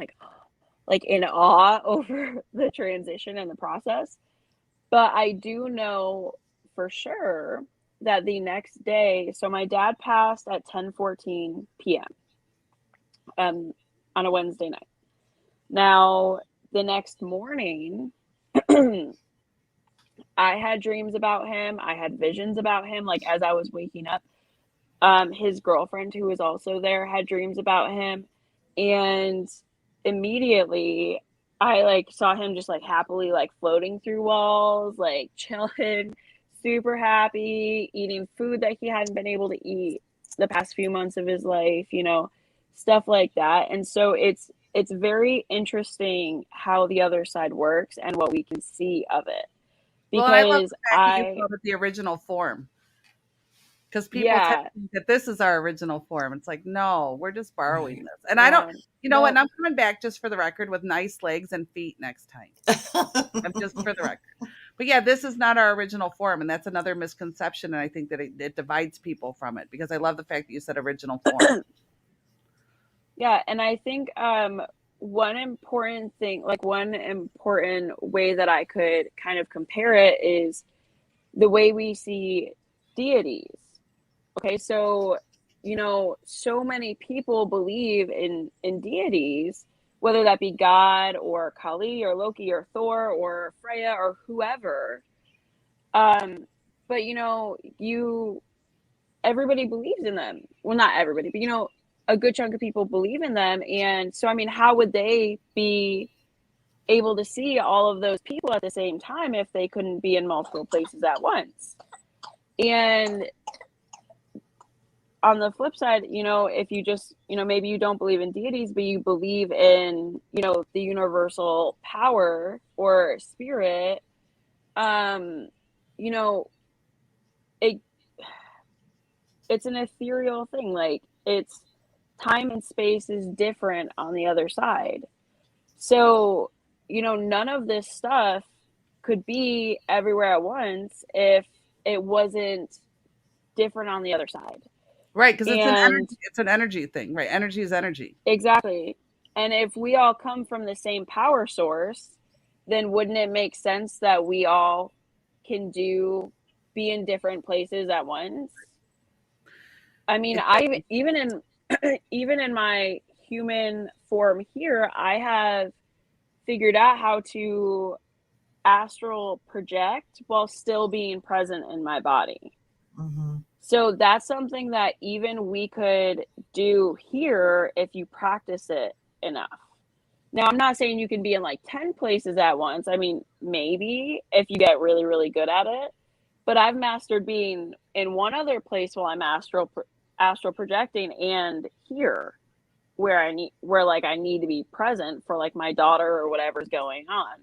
like in awe over the transition and the process. But I do know for sure that the next day, so my dad passed at 10:14 p.m. On a Wednesday night. Now, the next morning, I had dreams about him. I had visions about him, like, as I was waking up. His girlfriend, who was also there, had dreams about him. And immediately, I, like, saw him just, like, happily, like, floating through walls, like, chilling, super happy, eating food that he hadn't been able to eat the past few months of his life, stuff like that. And so it's very interesting how the other side works and what we can see of it. Because
I love the fact that you called it the original form. Because people tend to think that this is our original form. It's like, no, we're just borrowing this. And I don't, what? And I'm coming back, just for the record, with nice legs and feet next time. I'm just for the record. But yeah, this is not our original form. And that's another misconception. And I think that it divides people from it, because I love the fact that you said original form.
Yeah. And I think one important thing, like one important way that I could kind of compare it is the way we see deities. Okay, so so many people believe in deities, whether that be God or Kali or Loki or Thor or Freya or whoever. But everybody believes in them. Well, not everybody, but a good chunk of people believe in them. And so, I mean, how would they be able to see all of those people at the same time if they couldn't be in multiple places at once? And on the flip side, if you just, maybe you don't believe in deities, but you believe in, the universal power or spirit, it it's an ethereal thing. Like, it's time and space is different on the other side. So, none of this stuff could be everywhere at once if it wasn't different on the other side.
Right, because
And
it's an energy thing, right? Energy is energy.
exactly. And if we all come from the same power source, then wouldn't it make sense that we all can be in different places at once? I mean, I even in my human form here, I have figured out how to astral project while still being present in my body.
Mm-hmm.
So that's something that even we could do here if you practice it enough. Now, I'm not saying you can be in like 10 places at once. I mean, maybe if you get really, really good at it. But I've mastered being in one other place while I'm astral projecting, and here where I need to be present for like my daughter or whatever's going on.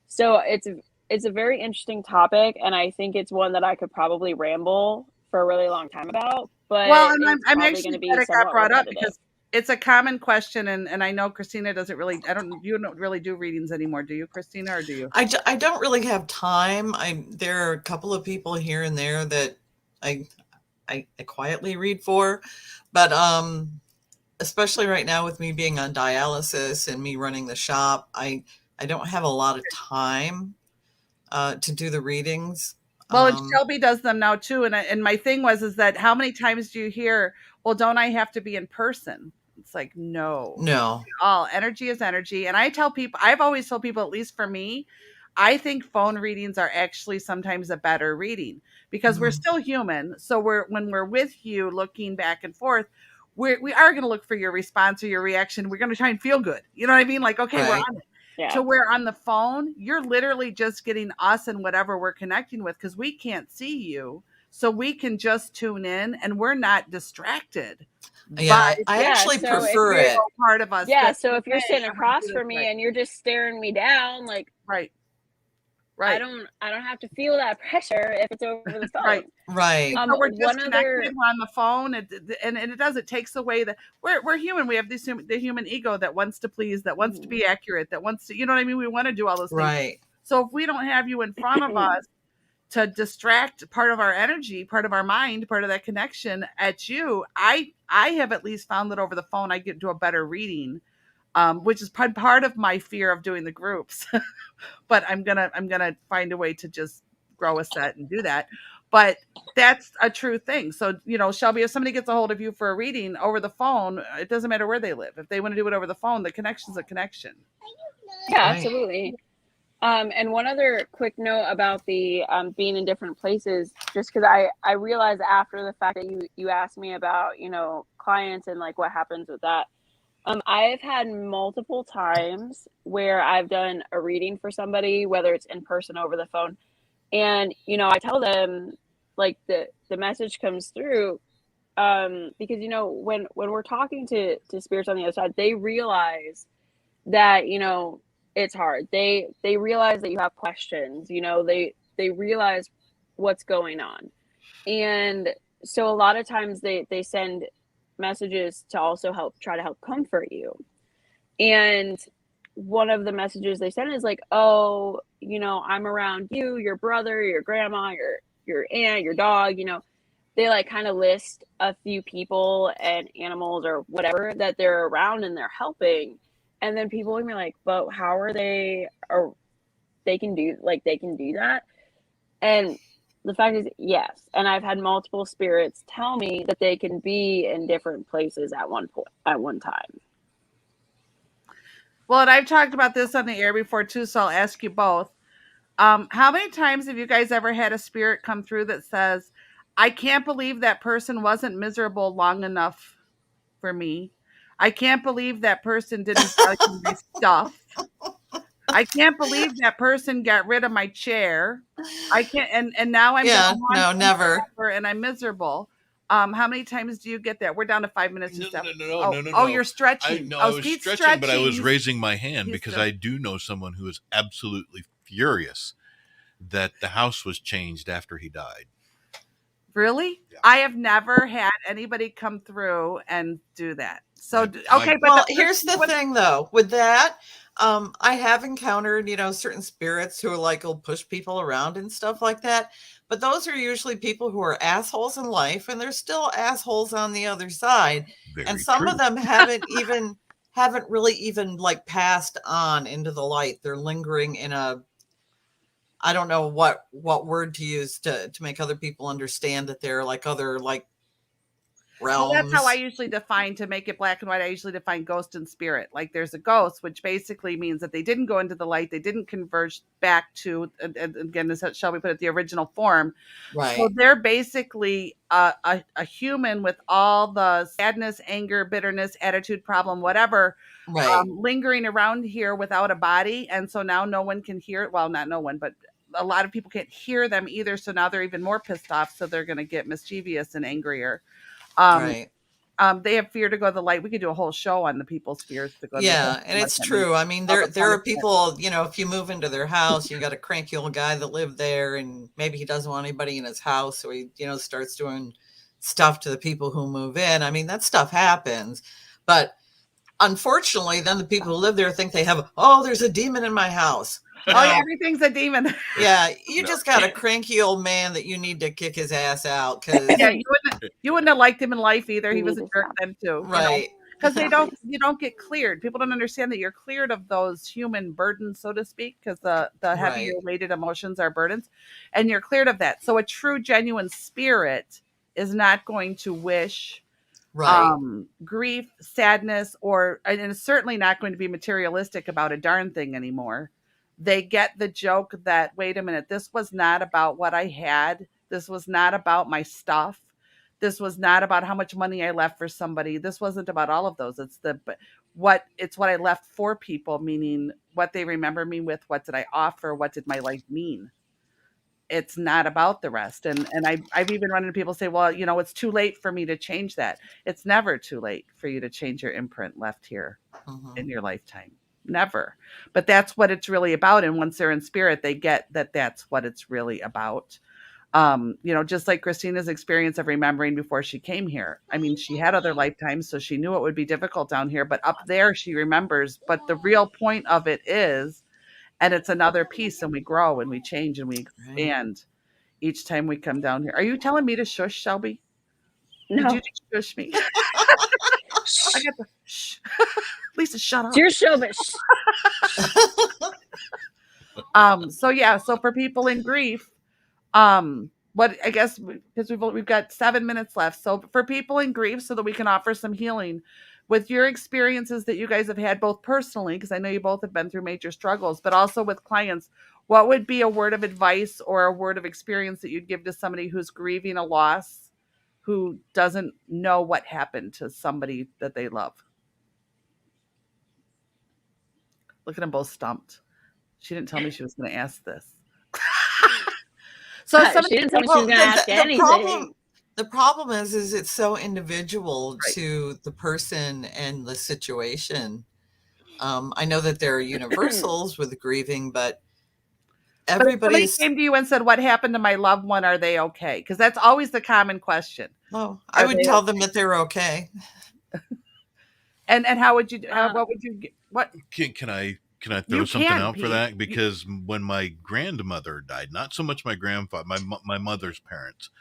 So it's a very interesting topic, and I think it's one that I could probably ramble for a really long time about, but
Well, and
it's
I'm
probably
actually
going to be
glad it got
somewhat
brought up
repetitive.
because it's a common question, and I know Kristina doesn't really. You don't really do readings anymore, do you, Kristina, or do you?
I don't really have time. There are a couple of people here and there that I quietly read for, but especially right now with me being on dialysis and me running the shop, I don't have a lot of time to do the readings.
Well, and Shelby does them now too. And my thing is that how many times do you hear, well, don't I have to be in person? It's like, no. All energy is energy. And I've always told people, at least for me, I think phone readings are actually sometimes a better reading because we're still human. So when we're with you looking back and forth, we are going to look for your response or your reaction. We're going to try and feel good. You know what I mean? Like, okay, we're on it. Yeah. To where on the phone, you're literally just getting us and whatever we're connecting with because we can't see you. So we can just tune in and we're not distracted.
Yeah, I actually prefer it.
Part of us.
Yeah, so if you're sitting across from me and you're just staring me down, like,
right.
I don't have to feel that pressure if it's over the phone.
Right.
So we're just connected. We're on the phone, and it takes away we're human. We have the human ego that wants to please, that wants to be accurate, that wants to, you know what I mean? We want to do all those things.
Right.
So if we don't have you in front of us to distract part of our energy, part of our mind, part of that connection at you, I have at least found that over the phone I get to a better reading. Which is part of my fear of doing the groups, but I'm gonna find a way to just grow a set and do that. But that's a true thing. So, Shelby, if somebody gets a hold of you for a reading over the phone, it doesn't matter where they live. If they want to do it over the phone, the connection's a connection.
Yeah, absolutely. And one other quick note about the being in different places, just because I realized after the fact that you asked me about, clients and like what happens with that. I've had multiple times where I've done a reading for somebody, whether it's in person or over the phone. And, I tell them like the message comes through because, when we're talking to spirits on the other side, they realize that, it's hard. They realize that you have questions, they realize what's going on. And so a lot of times they send messages to also try to help comfort you. And one of the messages they send is like, oh, I'm around you, your brother, your grandma, your aunt, your dog, they like kind of list a few people and animals or whatever that they're around and they're helping. And then people will be like, but how are they, or they can do that. And The fact is, yes. And I've had multiple spirits tell me that they can be in different places at one time.
Well, and I've talked about this on the air before too, so I'll ask you both. How many times have you guys ever had a spirit come through that says, I can't believe that person wasn't miserable long enough for me. I can't believe that person didn't value my stuff. I can't believe that person got rid of my chair. I can't, and now I'm
Yeah,
gonna haunt
no,
them
never.
forever and I'm miserable. How many times do you get that? We're down to 5 minutes.
No,
to step.
no, no,
Oh,
no, no,
oh,
no.
you're stretching.
I
Oh,
was
Pete's
stretching, but I was
He's-
raising my hand
he's
because
still-
I do know someone who is absolutely furious that the house was changed after he died.
Really?
Yeah.
I have never had anybody come through and do that. So,
I-
okay, but
Well, here's the thing though, with that, I have encountered, certain spirits who are like, will push people around and stuff like that. But those are usually people who are assholes in life, and they're still assholes on the other side.
Very
And some
true.
of them haven't really even like passed on into the light. They're lingering in I don't know what word to use to make other people understand that they're like other like realms.
Well, that's how I usually define, to make it black and white. I usually define ghost and spirit. Like there's a ghost, which basically means that they didn't go into the light, they didn't converge back to, and again, as Shelby put it, the original form.
Right.
So they're basically a human with all the sadness, anger, bitterness, attitude problem, whatever,
Right.
lingering around here without a body. And so now no one can hear it. Well, not no one, but a lot of people can't hear them either. So now they're even more pissed off. So they're going to get mischievous and angrier.
Right.
They have fear to go to the light. We could do a whole show on the people's fears to go to the light.
Yeah, and it's true. I mean, there are people, if you move into their house, you got a cranky old guy that lived there, and maybe he doesn't want anybody in his house, so he, starts doing stuff to the people who move in. I mean, that stuff happens. But unfortunately, then the people who live there think they have, there's a demon in my house.
Oh, yeah, everything's a demon.
Yeah, you just got a cranky old man that you need to kick his ass out, because
Yeah, you wouldn't have liked him in life either. He was a jerk then too.
Right.
Because you don't get cleared. People don't understand that you're cleared of those human burdens, so to speak, because the heavier weighted emotions are burdens, and you're cleared of that. So a true, genuine spirit is not going to wish grief, sadness, and it's certainly not going to be materialistic about a darn thing anymore. They get the joke that, wait a minute, this was not about what I had. This was not about my stuff. This was not about how much money I left for somebody. This wasn't about all of those. It's what I left for people, meaning what they remember me with. What did I offer? What did my life mean? It's not about the rest. And I've even run into people say, well, it's too late for me to change that. It's never too late for you to change your imprint left here in your lifetime. Never. But that's what it's really about. And once they're in spirit, they get that that's what it's really about. Just like Kristina's experience of remembering before she came here. I mean, she had other lifetimes, so she knew it would be difficult down here, but up there she remembers. But the real point of it is, and it's another piece, and we grow and we change and we expand each time we come down here. Are you telling me to shush, Shelby?
No.
Did you just shush me? I got the shh. Lisa, shut up.
It's your show, bitch.
So for people in grief, what I guess, because we've got 7 minutes left. So for people in grief, so that we can offer some healing with your experiences that you guys have had, both personally, because I know you both have been through major struggles, but also with clients, what would be a word of advice or a word of experience that you'd give to somebody who's grieving a loss, who doesn't know what happened to somebody that they love? Look at them both stumped. She didn't tell me she was going to ask this.
So she didn't tell me she was going to ask anything.
The problem is it's so individual to the person and the situation. I know that there are universals with grieving, but everybody
came to you and said, what happened to my loved one? Are they okay? Because that's always the common question.
Oh, I would tell them that they're okay.
And how would you, what would you, what?
Can I throw something out for that? Because when my grandmother died, not so much my grandfather, my mother's parents,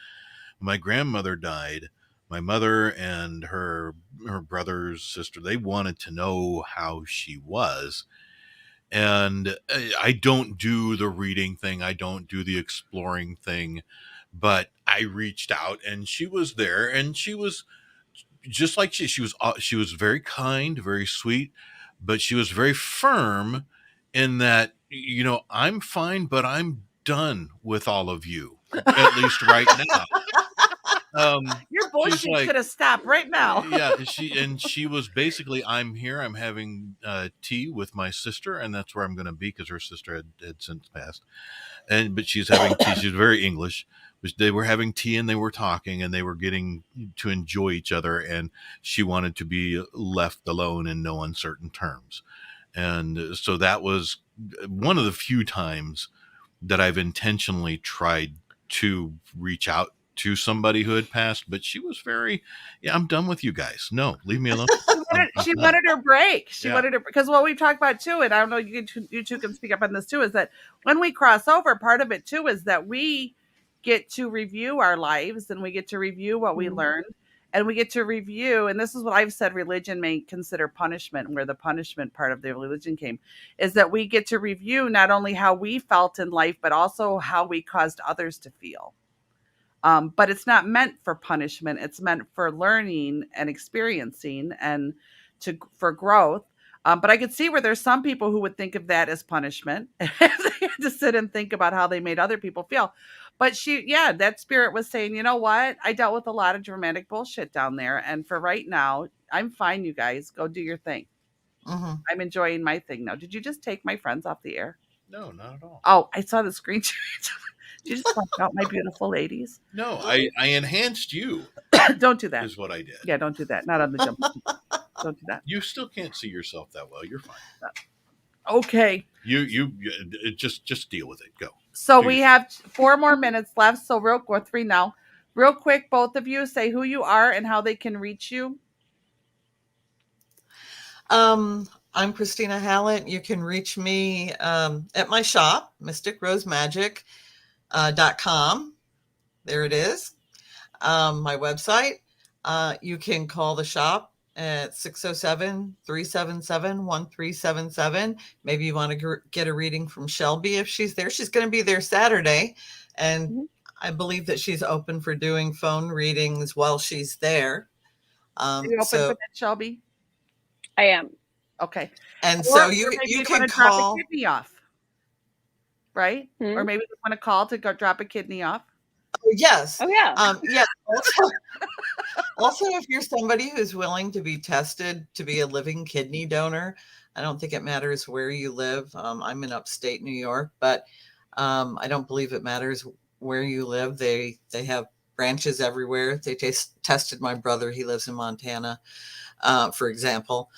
my grandmother died, my mother and her brother's sister, they wanted to know how she was. And I don't do the reading thing. I don't do the exploring thing. but I reached out and she was there, and she was just like she was very kind, very sweet, but she was very firm in that, I'm fine, but I'm done with all of you, at least right now.
Your
She's
bullshit
like,
could have stopped right now.
yeah, she was basically, I'm here, I'm having tea with my sister, and that's where I'm going to be, because her sister had since passed, but she's having tea. She's very English. But they were having tea and they were talking and they were getting to enjoy each other, and she wanted to be left alone in no uncertain terms. And so that was one of the few times that I've intentionally tried to reach out to somebody who had passed, but she was very, yeah, I'm done with you guys. No, leave me alone.
She wanted her break. She
Yeah.
wanted her, because what we've talked about too, and I don't know, you two can speak up on this too, is that when we cross over, part of it too is that we get to review our lives, and we get to review what we learned, and we get to review, and this is what I've said religion may consider punishment, and where the punishment part of the religion came, is that we get to review not only how we felt in life, but also how we caused others to feel. But it's not meant for punishment. It's meant for learning and experiencing and for growth. But I could see where there's some people who would think of that as punishment. They had to sit and think about how they made other people feel. But that spirit was saying, you know what? I dealt with a lot of dramatic bullshit down there. And for right now, I'm fine, you guys. Go do your thing.
Mm-hmm.
I'm enjoying my thing now. Did you just take my friends off the air?
No, not at all.
Oh, I saw the screenshot. Did you just point out my beautiful ladies?
No, I enhanced you.
Don't do that.
Is what I did.
Yeah, don't do that. Not on the jump. Don't do that.
You still can't see yourself that well. You're fine.
Okay.
You just deal with it. Go.
So we have 4 more minutes left. So or 3 now. Real quick, both of you say who you are and how they can reach you.
I'm Kristina Hallett. You can reach me at my shop, mysticrosemagic.com. There it is. My website. You can call the shop at 607-377-1377. Maybe you want to get a reading from Shelby if she's there. She's going to be there Saturday. And I believe that she's open for doing phone readings while she's there.
Are you open for that, Shelby?
I am.
Okay.
And so you can call.
Drop a kidney off, right? Or maybe you want to call to go drop a kidney off.
Yes.
Oh, yeah.
Yeah. Also, if you're somebody who's willing to be tested to be a living kidney donor, I don't think it matters where you live. I'm in upstate New York, but I don't believe it matters where you live. They have branches everywhere. They tested my brother. He lives in Montana, for example.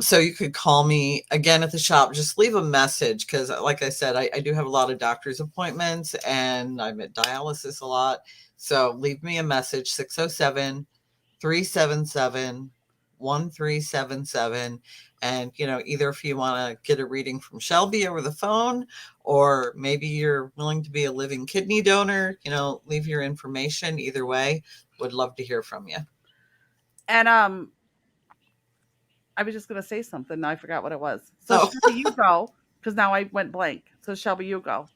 So you could call me again at the shop. Just leave a message because, like I said, I do have a lot of doctor's appointments and I'm at dialysis a lot. So leave me a message, 607-377-1377. And, either if you want to get a reading from Shelby over the phone, or maybe you're willing to be a living kidney donor, leave your information. Either way, would love to hear from you.
And I was just going to say something. Now I forgot what it was. So Shelby, you go, because now I went blank. So Shelby, you go.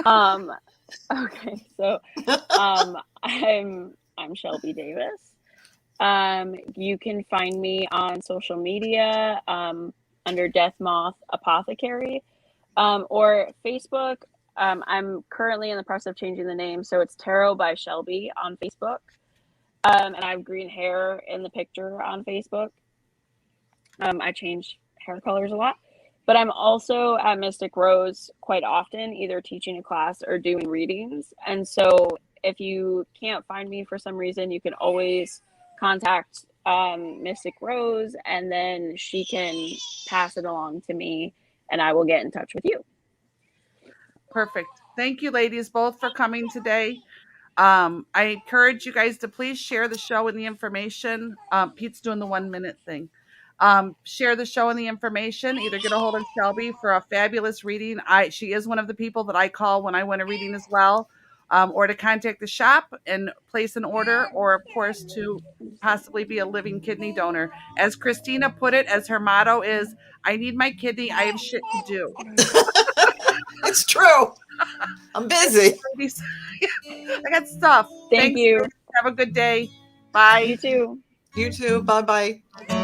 Okay. So I'm Shelby Davis. You can find me on social media under Death Moth Apothecary, or Facebook. I'm currently in the process of changing the name, so it's Tarot by Shelby on Facebook. And I have green hair in the picture on Facebook. I change hair colors a lot, but I'm also at Mystic Rose quite often, either teaching a class or doing readings. And so if you can't find me for some reason, you can always contact Mystic Rose, and then she can pass it along to me and I will get in touch with you.
Perfect. Thank you, ladies, both for coming today. I encourage you guys to please share the show and the information. Pete's doing the 1 minute thing. Share the show and the information. Either get a hold of Shelby for a fabulous reading. She is one of the people that I call when I want a reading as well. Or to contact the shop and place an order, or of course to possibly be a living kidney donor. As Kristina put it, as her motto is, I need my kidney, I have shit to do.
It's true. I'm busy.
Ladies. I got stuff.
Thank
Thanks.
you.
Have a good day. Bye.
You too.
You too. Bye bye.